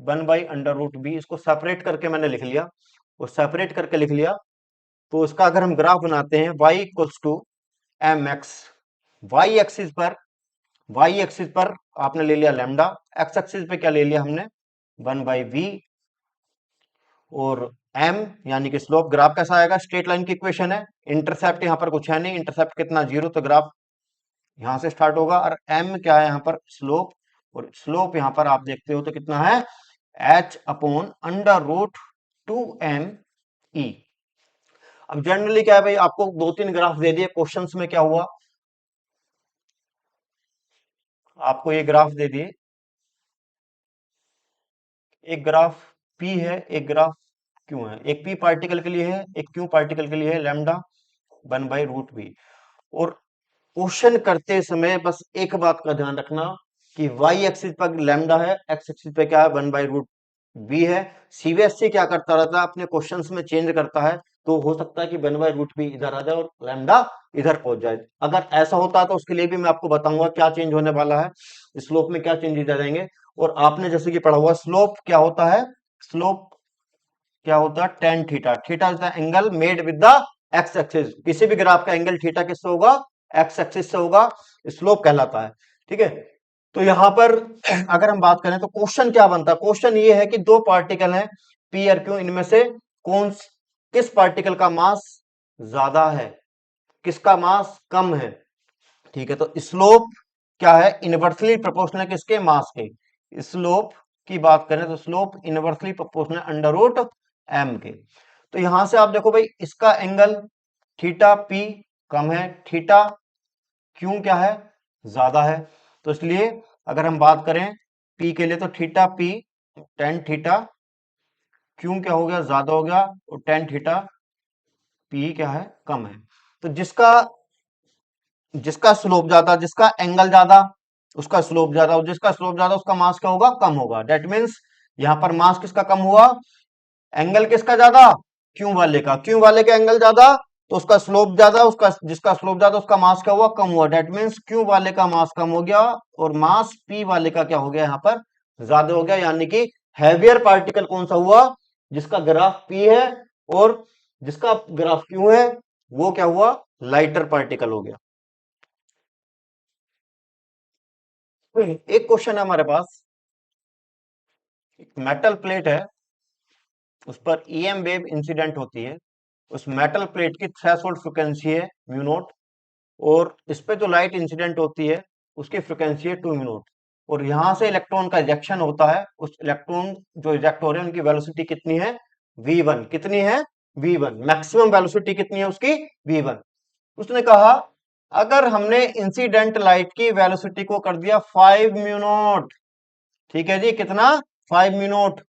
1/√b, इसको सेपरेट करके मैंने लिख लिया, और सेपरेट करके लिख लिया तो इसका अगर हम ग्राफ बनाते हैं y equals to mx, y axis पर आपने ले लिया लैम्डा, एक्स एक्सिस पे क्या ले लिया हमने 1/v, और m यानी कि स्लोप। ग्राफ कैसा आएगा, स्ट्रेट लाइन की इक्वेशन है, इंटरसेप्ट यहां पर कुछ है नहीं, इंटरसेप्ट कितना 0, तो ग्राफ यहां से स्टार्ट होगा। और m क्या है यहाँ पर स्लोप, और स्लोप यहां पर आप देखते हो तो कितना है h upon under root 2me। अब जनरली क्या है भाई, आपको 2-3 ग्राफ दे दिए क्वेश्चंस में, क्या हुआ आपको ये ग्राफ दे दिए, एक ग्राफ p है, एक ग्राफ q है, एक p पार्टिकल के लिए है, एक q पार्टिकल के लिए है, लैम्डा 1/√b। और क्वेश्चन करते समय बस एक बात का ध्यान रखना कि वाई एक्सिस पर लैम्डा है, एक्स एक्सिस पे क्या है 1/√b है। सीबीएसई क्या करता रहता है, अपने क्वेश्चंस में चेंज करता है, तो हो सकता है कि 1/√b इधर आ जाए और लैम्डा इधर पहुंच जाए। अगर ऐसा होता है तो उसके लिए भी मैं आपको बताऊंगा क्या चेंज होने वाला है, स्लोप में क्या चेंजेस आ जाएंगे। और आपने जैसे कि पढ़ा हुआ स्लोप क्या होता है, स्लोप क्या होता है tan theta, theta is the angle made with the x axis. किसी भी ग्राफ का एंगल थीटा किससे होगा, एक्स एक्सिस से होगा, स्लोप कहलाता है। ठीक है, तो यहां पर अगर हम बात करें तो क्वेश्चन क्या बनता है, क्वेश्चन ये है कि दो पार्टिकल हैं पी और क्यू, इनमें से कौन किस पार्टिकल का मास ज्यादा है, किसका मास कम है। ठीक है, तो स्लोप क्या है, इनवर्सली प्रोपोर्शनल किसके, मास के। स्लोप की बात करें तो slope inversely proportional under root m के। तो यहां से आप देखो भाई, इसका एंगल थीटा पी कम है, थीटा क्यू क्या है ज्यादा है। तो इसलिए अगर हम बात करें पी के लिए तो theta P tan theta Q क्या हो गया ज्यादा हो गया, और टेन थीटा पी क्या है कम है। तो जिसका जिसका स्लोप ज्यादा, जिसका एंगल ज्यादा, उसका स्लोप ज्यादा, और जिसका स्लोप ज्यादा उसका मास क्या होगा, कम होगा। डेट मीन्स यहां पर मास किसका कम हुआ, एंगल किसका ज्यादा, क्यू वाले का। क्यू वाले का एंगल ज्यादा तो उसका स्लोप ज्यादा, उसका जिसका स्लोप ज्यादा उसका मास क्या हुआ, कम हुआ। डेट मीन्स क्यू वाले का मास कम हो गया और मास पी वाले का क्या हो गया यहां पर ज्यादा हो गया। यानी कि हैवियर पार्टिकल कौन सा हुआ, जिसका ग्राफ पी है और जिसका ग्राफ क्यू है, वो क्या हुआ लाइटर पार्टिकल हो गया। एक क्वेश्चन है हमारे पास, मेटल प्लेट है, उस पर ईएम वेव इंसिडेंट होती है, उस मेटल प्लेट की थ्रेशोल्ड फ्रिक्वेंसी है म्यू नॉट, और इस पे जो लाइट इंसिडेंट होती है उसकी फ्रिक्वेंसी है 2 म्यू नॉट। और यहां से इलेक्ट्रॉन का इजेक्शन होता है, उस इलेक्ट्रॉन जो इजेक्ट हो रहे हैं उनकी वेलोसिटी कितनी है v1, कितनी है v1, मैक्सिमम वेलोसिटी कितनी है उसकी v1। उसने कहा अगर हमने इंसिडेंट लाइट की वेलोसिटी को कर दिया 5 म्यू नॉट, ठीक है जी, कितना 5 म्यू नॉट,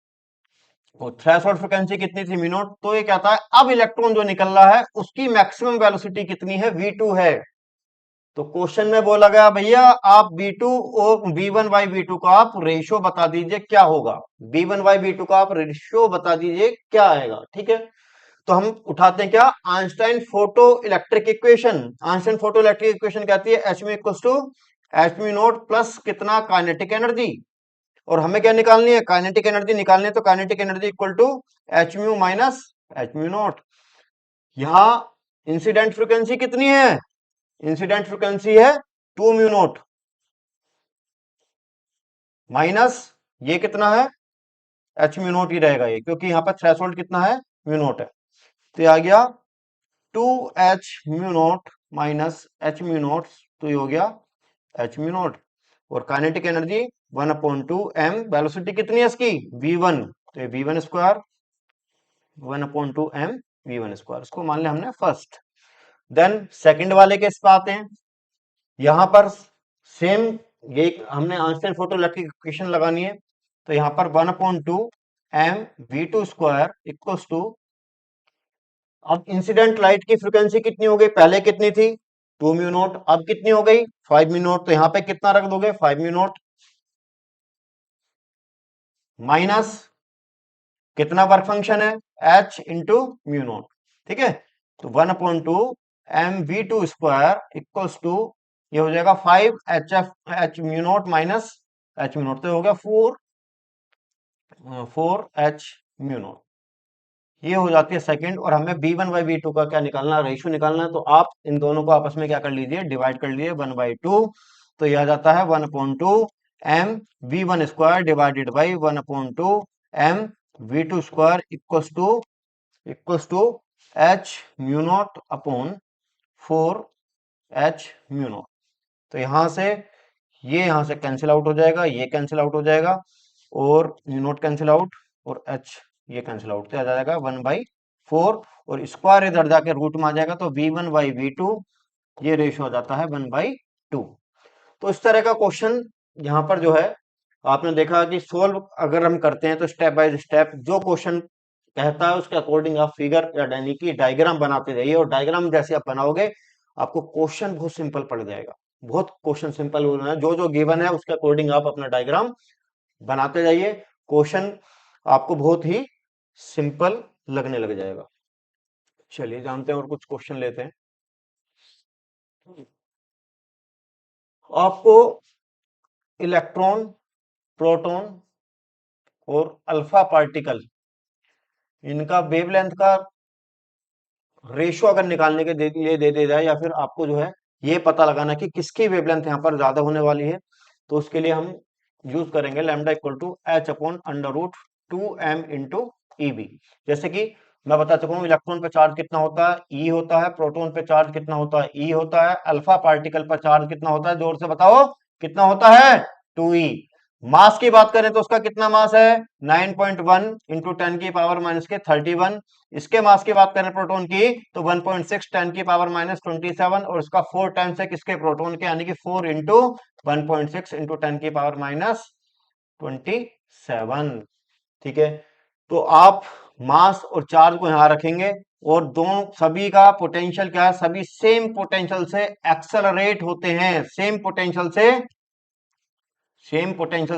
और थ्रेशोल्ड फ्रीक्वेंसी कितनी थी म्यू नॉट, तो ये कहता है अब इलेक्ट्रॉन जो निकल रहा है उसकी मैक्सिमम वेलोसिटी कितनी है, v2 है। तो क्वेश्चन में बोला गया भैया आप v2 और v1 बाई v2 का आप रेशियो बता दीजिए क्या होगा, v1 बाई v2 का आप रेशियो बता दीजिए क्या आएगा, ठीक है। तो हम उठाते हैं क्या, Einstein photo electric equation. Einstein photo electric equation कहती है h mu equals to h mu not plus कितना काइनेटिक एनर्जी, और हमें क्या निकालनी है, काइनेटिक एनर्जी निकालनी है, तो kinetic energy equal to h mu minus h mu not. यहां इंसिडेंट फ्रीक्वेंसी कितनी है, इंसिडेंट फ्रीक्वेंसी है 2 म्यू नॉट माइनस ये कितना है एच म्यू नॉट ही रहेगा ये, क्योंकि यहाँ पर थ्रेशोल्ड कितना है म्यू नॉट है। तो ये आ गया 2h mu naught minus h mu not, तो ये हो गया एच म्यू नॉट। और काइनेटिक एनर्जी 1/2 m, वेलोसिटी कितनी है इसकी v1, तो ये v1 square 1/2 m v1 square, इसको मान लिया हमने फर्स्ट। देन सेकंड वाले केस पे आते हैं, यहां पर सेम ये हमने आंसर फोटो इलेक्ट्रिक इक्वेशन लगानी है, तो यहां पर 1/2 m v2 square equals to, अब इंसिडेंट लाइट की फ्रीक्वेंसी कितनी हो गई, पहले कितनी थी 2 म्यू नॉट, अब कितनी हो गई 5 म्यू नॉट, तो यहां पे कितना रख दोगे 5 म्यू नॉट माइनस कितना वर्क फंक्शन है h इंटू म्यू नॉट, ठीक है। तो 1/2 m v2 square equals to, ये हो जाएगा 5 h mu not minus h mu not, तो हो गया 4h म्यू नॉट, ये हो जाती है सेकंड। और हमें b1 बाई b2 का क्या निकालना है, रेशियो निकालना है, तो आप इन दोनों को आपस में क्या कर लीजिए, डिवाइड कर लीजिए 1/2, तो यह आ जाता है 1/2 m v1 square divided by 1/2 m v2 square equals to h mu not upon 4h mu not. तो यहां से कैंसिल आउट हो जाएगा, ये कैंसिल आउट हो जाएगा, और म्यू नॉट कैंसिल आउट, और h ये कैंसिल आउट, तो आ जाएगा 1/4, और स्क्वायर इधर जाके रूट में आ जाएगा, तो v1 बाई v2 ये रेशियो आ जाता है 1/2। तो इस तरह का क्वेश्चन यहाँ पर जो है आपने देखा कि सोल्व अगर हम करते हैं तो स्टेप बाय स्टेप जो क्वेश्चन कहता है उसके अकॉर्डिंग आप फिगर या यानी कि डायग्राम बनाते जाइए, और डायग्राम जैसे आप बनाओगे आपको क्वेश्चन बहुत सिंपल पड़ जाएगा, बहुत क्वेश्चन सिंपल हो रहा है, जो जो गिवन है उसके अकॉर्डिंग आप अपना डायग्राम बनाते जाइए, क्वेश्चन आपको बहुत ही सिंपल लगने लग जाएगा। चलिए जानते हैं और कुछ क्वेश्चन लेते हैं। आपको इलेक्ट्रॉन, प्रोटॉन और अल्फा पार्टिकल इनका वेवलेंथ का रेशियो अगर निकालने के लिए दे दिया जाए, या फिर आपको जो है ये पता लगाना कि किसकी वेवलेंथ यहाँ पर ज्यादा होने वाली है, तो उसके लिए हम यूज करेंगे lambda equal to h upon under root 2m into eV. जैसे कि मैं बता चुका हूँ इलेक्ट्रॉन पे चार्ज कितना होता है ई होता है, प्रोटॉन पे चार्ज कितना होता है ई होता है, अल्फा पार्टिकल पर चार्ज कितना होता है, जोर से बताओ कितना होता है 2e। मास की बात करें तो उसका कितना मास है 9.1 इंटू 10 की पावर माइनस के 31। इसके मास की बात करें प्रोटॉन की तो 1.6 10 की पावर माइनस 27, और इसका 4 टाइम्स है किसके प्रोटॉन के, यानी कि 4 इंटू 1.6 इंटू 10 की पावर माइनस 27, ठीक है। तो आप मास और चार्ज को यहां रखेंगे, और दोनों सभी का पोटेंशियल क्या है, सभी सेम पोटेंशियल से एक्सेलरेट होते हैं, सेम पोटेंशियल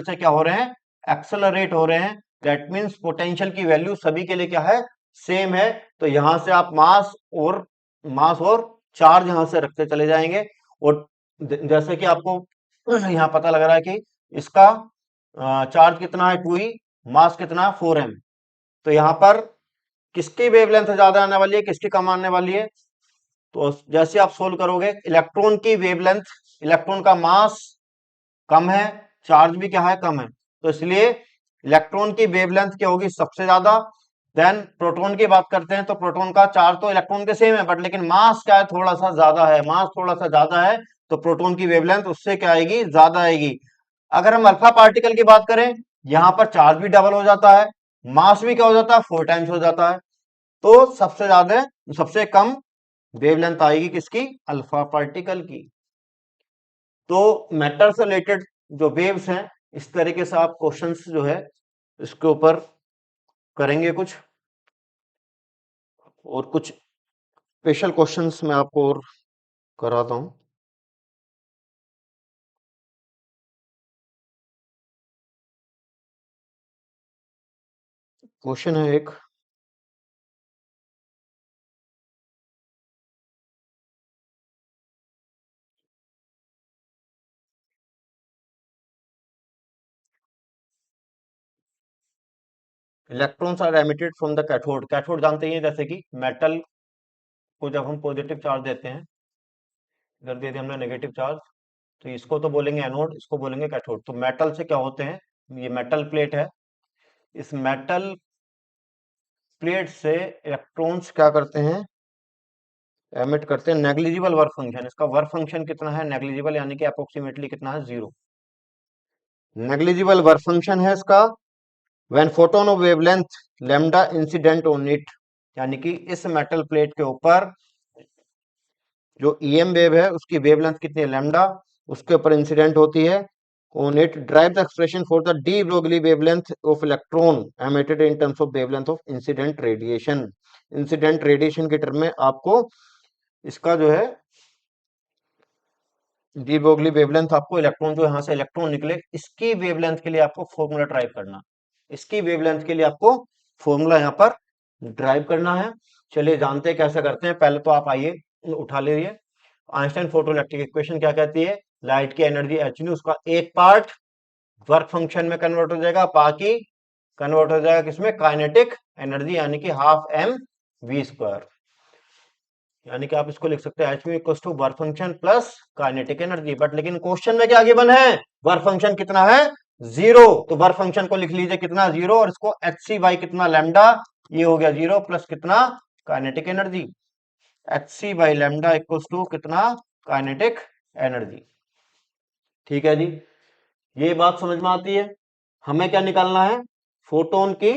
से क्या हो रहे हैं, एक्सेलरेट हो रहे हैं। दैट मींस पोटेंशियल की वैल्यू सभी के लिए क्या है, सेम है। तो यहां से आप मास और चार्ज यहां से रखते चले जाएंगे, और जैसे कि आपको यहां पता लग रहा है कि इसका चार्ज कितना है 2e, मास कितना है 4m, तो यहां पर किसकी वेवलेंथ ज्यादा आने वाली है, किसकी कम आने वाली है, तो जैसे आप सोल्व करोगे इलेक्ट्रॉन की वेवलेंथ, इलेक्ट्रॉन का मास कम है, चार्ज भी क्या है कम है, तो इसलिए इलेक्ट्रॉन की वेवलेंथ क्या होगी सबसे ज्यादा। देन प्रोटॉन की बात करते हैं तो प्रोटॉन का चार्ज तो इलेक्ट्रॉन के सेम है, बट लेकिन मास क्या है थोड़ा सा ज्यादा है, मास थोड़ा सा ज्यादा है, तो प्रोटॉन की वेवलेंथ उससे क्या आएगी ज्यादा आएगी। अगर हम अल्फा पार्टिकल की बात करें, यहां पर चार्ज भी डबल हो जाता है, मास भी क्या हो जाता है 4 टाइम्स हो जाता है, तो सबसे ज्यादा सबसे कम वेवलेंथ आएगी किसकी? अल्फा पार्टिकल की। तो मैटर से रिलेटेड जो वेव्स हैं, इस तरीके से आप क्वेश्चंस जो है इसके ऊपर करेंगे कुछ, और कुछ स्पेशल क्वेश्चंस मैं आपको और कराता हूं। क्वेश्चन है एक, electrons are emitted from the cathode. Cathode जानते ही हैं, जैसे कि मेटल को जब हम पॉजिटिव चार्ज देते हैं, इधर दे दिया हमने नेगेटिव चार्ज, तो इसको तो बोलेंगे एनोड, इसको बोलेंगे कैथोड। तो मेटल से क्या होते हैं, ये मेटल प्लेट है, इस मेटल प्लेट से इलेक्ट्रॉन्स क्या करते हैं, एमिट करते हैं। नेग्लिजिबल वर्क फंक्शन, इसका वर्क फंक्शन कितना है, नेग्लिजिबल, यानी कि अप्रोक्सीमेटली कितना है, 0। नेग्लिजिबल वर्क फंक्शन है इसका। When photon of wavelength lambda incident on it, यानी कि इस मेटल प्लेट के ऊपर जो ईएम वेव है उसकी वेवलेंथ कितनी है, लैम्डा, उसके ऊपर इंसिडेंट होती है on it, drive the expression for the de Broglie wavelength of electron emitted in terms of wavelength of incident radiation. Incident radiation के टर्म में आपको इसका जो है डी ब्रोगली वेवलेंथ, आपको इलेक्ट्रॉन जो यहां से इलेक्ट्रॉन निकले, इसकी वेवलेंथ के लिए आपको फॉर्मूला ड्राइव करना, इसकी वेवलेंथ के लिए आपको फॉर्मूला यहाँ पर ड्राइव करना है। चलिए जानते हैं कैसे करते हैं। पहले तो आप आइए उठा लीजिए, आइंस्टाइन फोटोइलेक्ट्रिक इक्वेशन क्या कहती है, लाइट की एनर्जी एच न्यू, उसका एक पार्ट वर्क फंक्शन में कन्वर्ट हो जाएगा, बाकी कन्वर्ट हो जाएगा किसमें, काइनेटिक एनर्जी, यानी कि हाफ एम वी स्क्वायर। यानी कि आप इसको लिख सकते हैं h v equal to work function plus kinetic energy. But लेकिन क्वेश्चन में क्या गिवन है, वर्क फंक्शन कितना है, 0। तो वर्क फंक्शन को लिख लीजिए कितना, 0, और इसको एच सी बाई कितना, लैम्डा, ये हो गया 0 प्लस कितना, kinetic energy, h C by lambda equal to कितना, काइनेटिक एनर्जी। ठीक है जी, ये बात समझ में आती है। हमें क्या निकालना है, फोटोन की,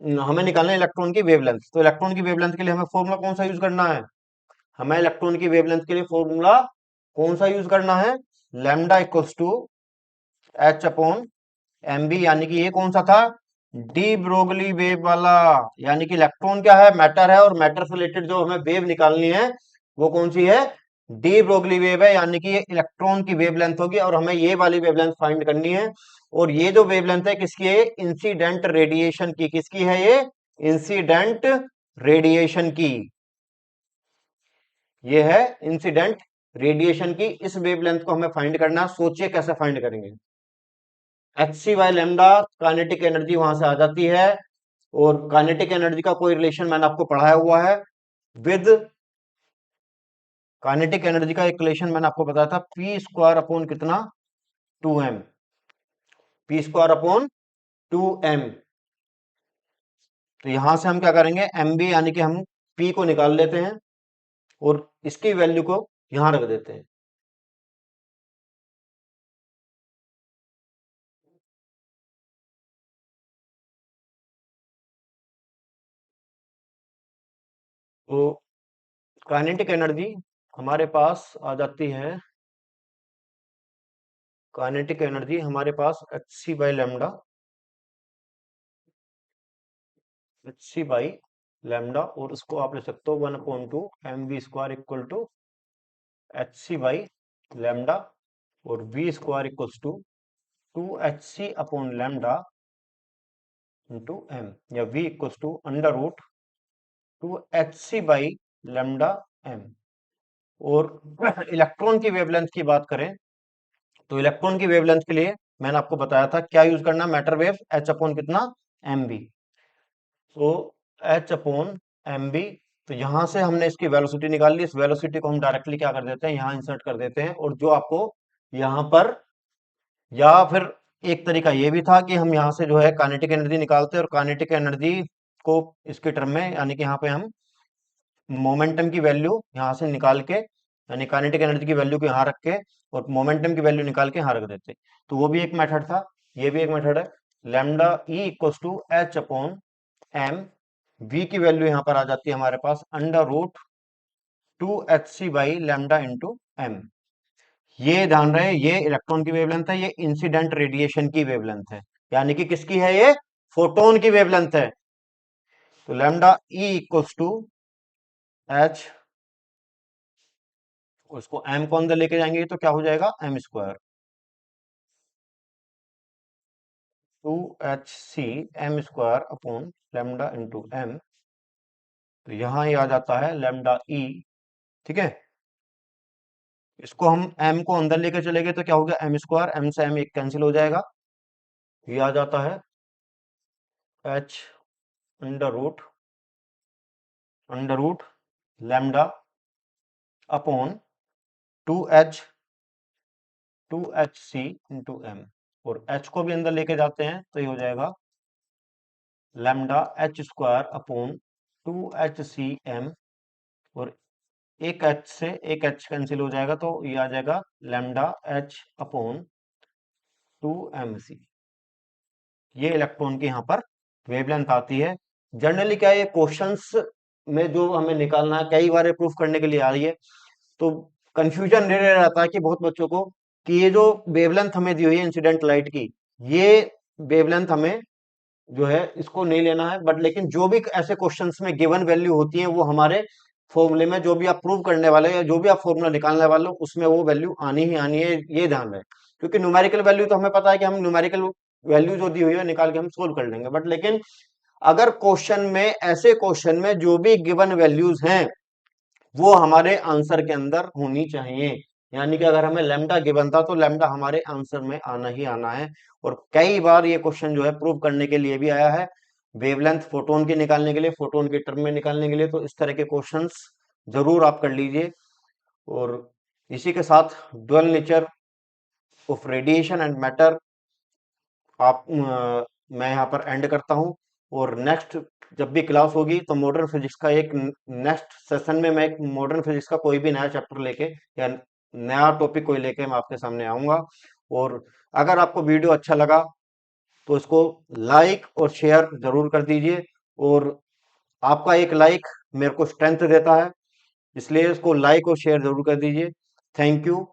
हमें निकालना है इलेक्ट्रॉन की वेवलेंथ। तो इलेक्ट्रॉन की वेवलेंथ के लिए हमें फॉर्मूला कौन सा यूज करना है, हमें इलेक्ट्रॉन की वेवलेंथ के लिए फॉर्मूला कौन सा यूज करना है, lambda equals to H upon M B, यानी कि ये कौन सा था, डी ब्रोगली वेव वाला। यानी कि इलेक्ट्रॉन क्या है, मैटर है, और मैटर से रिलेटेड जो हमें वेव निकालनी है वो कौन सी है, डी ब्रोगली वेव है, यानी कि ये इलेक्ट्रॉन की वेवलेंथ होगी, और हमें ये वाली वेवलेंथ फाइंड करनी है। और ये जो वेवलेंथ है किसकी है, इंसिडेंट रेडिएशन की, किसकी है ये, इंसिडेंट रेडिएशन की, ये है इंसिडेंट रेडिएशन की। इस वेवलेंथ को हमें फाइंड करना, सोचिए कैसे फाइंड करेंगे। H c by lambda kinetic energy वहां से आ जाती है, और काइनेटिक एनर्जी का कोई रिलेशन मैंने आपको पढ़ाया हुआ है विद, काइनेटिक एनर्जी का एक रिलेशन मैंने आपको बताया था, पी स्क्वायर अपॉन कितना, 2m, P square upon 2m। तो यहां से हम क्या करेंगे, एम बी, यानी कि हम पी को निकाल लेते हैं और इसकी वैल्यू को यहां रख देते हैं। तो काइनेटिक एनर्जी हमारे पास आ जाती है, काइनेटिक एनर्जी हमारे पास H C by lambda, H C by lambda, और उसको आप ले सकते हो 1/2 M V square equal to H C by lambda, और V square equals to 2hc upon lambda into M, या V equals to under root 2hc by lambda M. और electron की वेवलेंथ की बात करें, तो इलेक्ट्रॉन की वेवलेंथ के लिए मैंने आपको बताया था क्या यूज करना, मैटर वेव एच अपॉन कितना, एम बी। तो एच अपॉन एम बी, तो यहां से हमने इसकी वेलोसिटी निकाल ली, इस वेलोसिटी को हम डायरेक्टली क्या कर देते हैं, यहाँ इंसर्ट कर देते हैं। और जो आपको यहाँ पर, या फिर एक तरीका ये भी था कि हम यहाँ से जो है काइनेटिक एनर्जी निकालते हैं, और काइनेटिक एनर्जी को इसके टर्म में, यानी कि यहाँ पे हम मोमेंटम की वैल्यू यहाँ से निकाल के, यानी काइनेटिक एनर्जी की वैल्यू को यहाँ रख के और मोमेंटम की वैल्यू निकाल के यहाँ रख देते। तो वो भी एक मेथड था, ये भी एक मेथड है। Lambda E equals to H upon M, V की वैल्यू यहाँ पर आ जाती है हमारे पास under root 2hc by lambda into M. ये ध्यान रहे, ये इलेक्ट्रॉन की वेवलेंथ है, ये इंसिडेंट रेडिएशन की वेवलेंथ है, यानी कि किसकी है, ये फोटोन की वेवलेंथ है। तो lambda E equals to h, उसको एम को अंदर लेके जाएंगे तो क्या हो जाएगा, m square, 2hc m square upon lambda into m. तो यहां ये आ जाता है लैम्डा ई, ठीक है। इसको हम m को अंदर लेके चले गए तो क्या हो गया, एम स्क्वायर, एम से एम एक कैंसिल हो जाएगा, ये आ जाता है h under root lambda upon 2h c into m. और h को भी अंदर लेके जाते हैं तो ये हो जाएगा lambda H square upon 2hc m। और एक h से एक h कैंसिल हो जाएगा तो ये आ जाएगा लैम्डा h अपॉन 2mc। ये इलेक्ट्रॉन की यहाँ पर वेवलेंथ आती है। जनरली क्या है, ये क्वेश्चंस में जो हमें निकालना है, कई बार प्रूफ करने के लिए आ रही है, तो कंफ्यूजन ये रहता है कि बहुत बच्चों को, कि ये जो वेवलेंथ हमें दी हुई है इंसिडेंट लाइट की, ये वेवलेंथ हमें जो है इसको नहीं लेना है, बट लेकिन जो भी ऐसे क्वेश्चंस में गिवन वैल्यू होती है वो हमारे फॉर्मूले में, जो भी आप प्रूव करने वाले हो या जो भी आप फॉर्मूला निकालने वाले हो, उसमें वो वैल्यू आनी ही आनी है, ये ध्यान रहे। क्योंकि न्यूमेरिकल वैल्यू तो हमें पता है कि हम न्यूमेरिकल वैल्यू जो दी हुई है निकाल के हम सोल्व कर लेंगे, बट लेकिन अगर क्वेश्चन में, ऐसे क्वेश्चन में जो भी गिवन वैल्यूज हैं वो हमारे आंसर के अंदर होनी चाहिए। यानी कि अगर हमें लैम्डा गिवन था तो लैम्डा हमारे आंसर में आना ही आना है। और कई बार ये क्वेश्चन जो है प्रूव करने के लिए भी आया है, वेवलेंथ फोटोन की निकालने के लिए, फोटोन के टर्म में निकालने के लिए। तो इस तरह के क्वेश्चंस जरूर आप कर लीजिए। और इसी के साथ dual nature of radiation and matter आप मैं यहाँ पर एंड करता हूँ। और नेक्स्ट जब भी क्लास होगी तो मॉडर्न फिजिक्स का एक नेक्स्ट सेशन में मैं एक मॉडर्न फिजिक्स का कोई भी नया चैप्टर लेके या नया टॉपिक कोई लेके मैं आपके सामने आऊंगा। और अगर आपको वीडियो अच्छा लगा तो इसको लाइक और शेयर जरूर कर दीजिए। और आपका एक लाइक मेरे को स्ट्रेंथ देता है, इसलिए इसको लाइक और शेयर जरूर कर दीजिए। Thank you.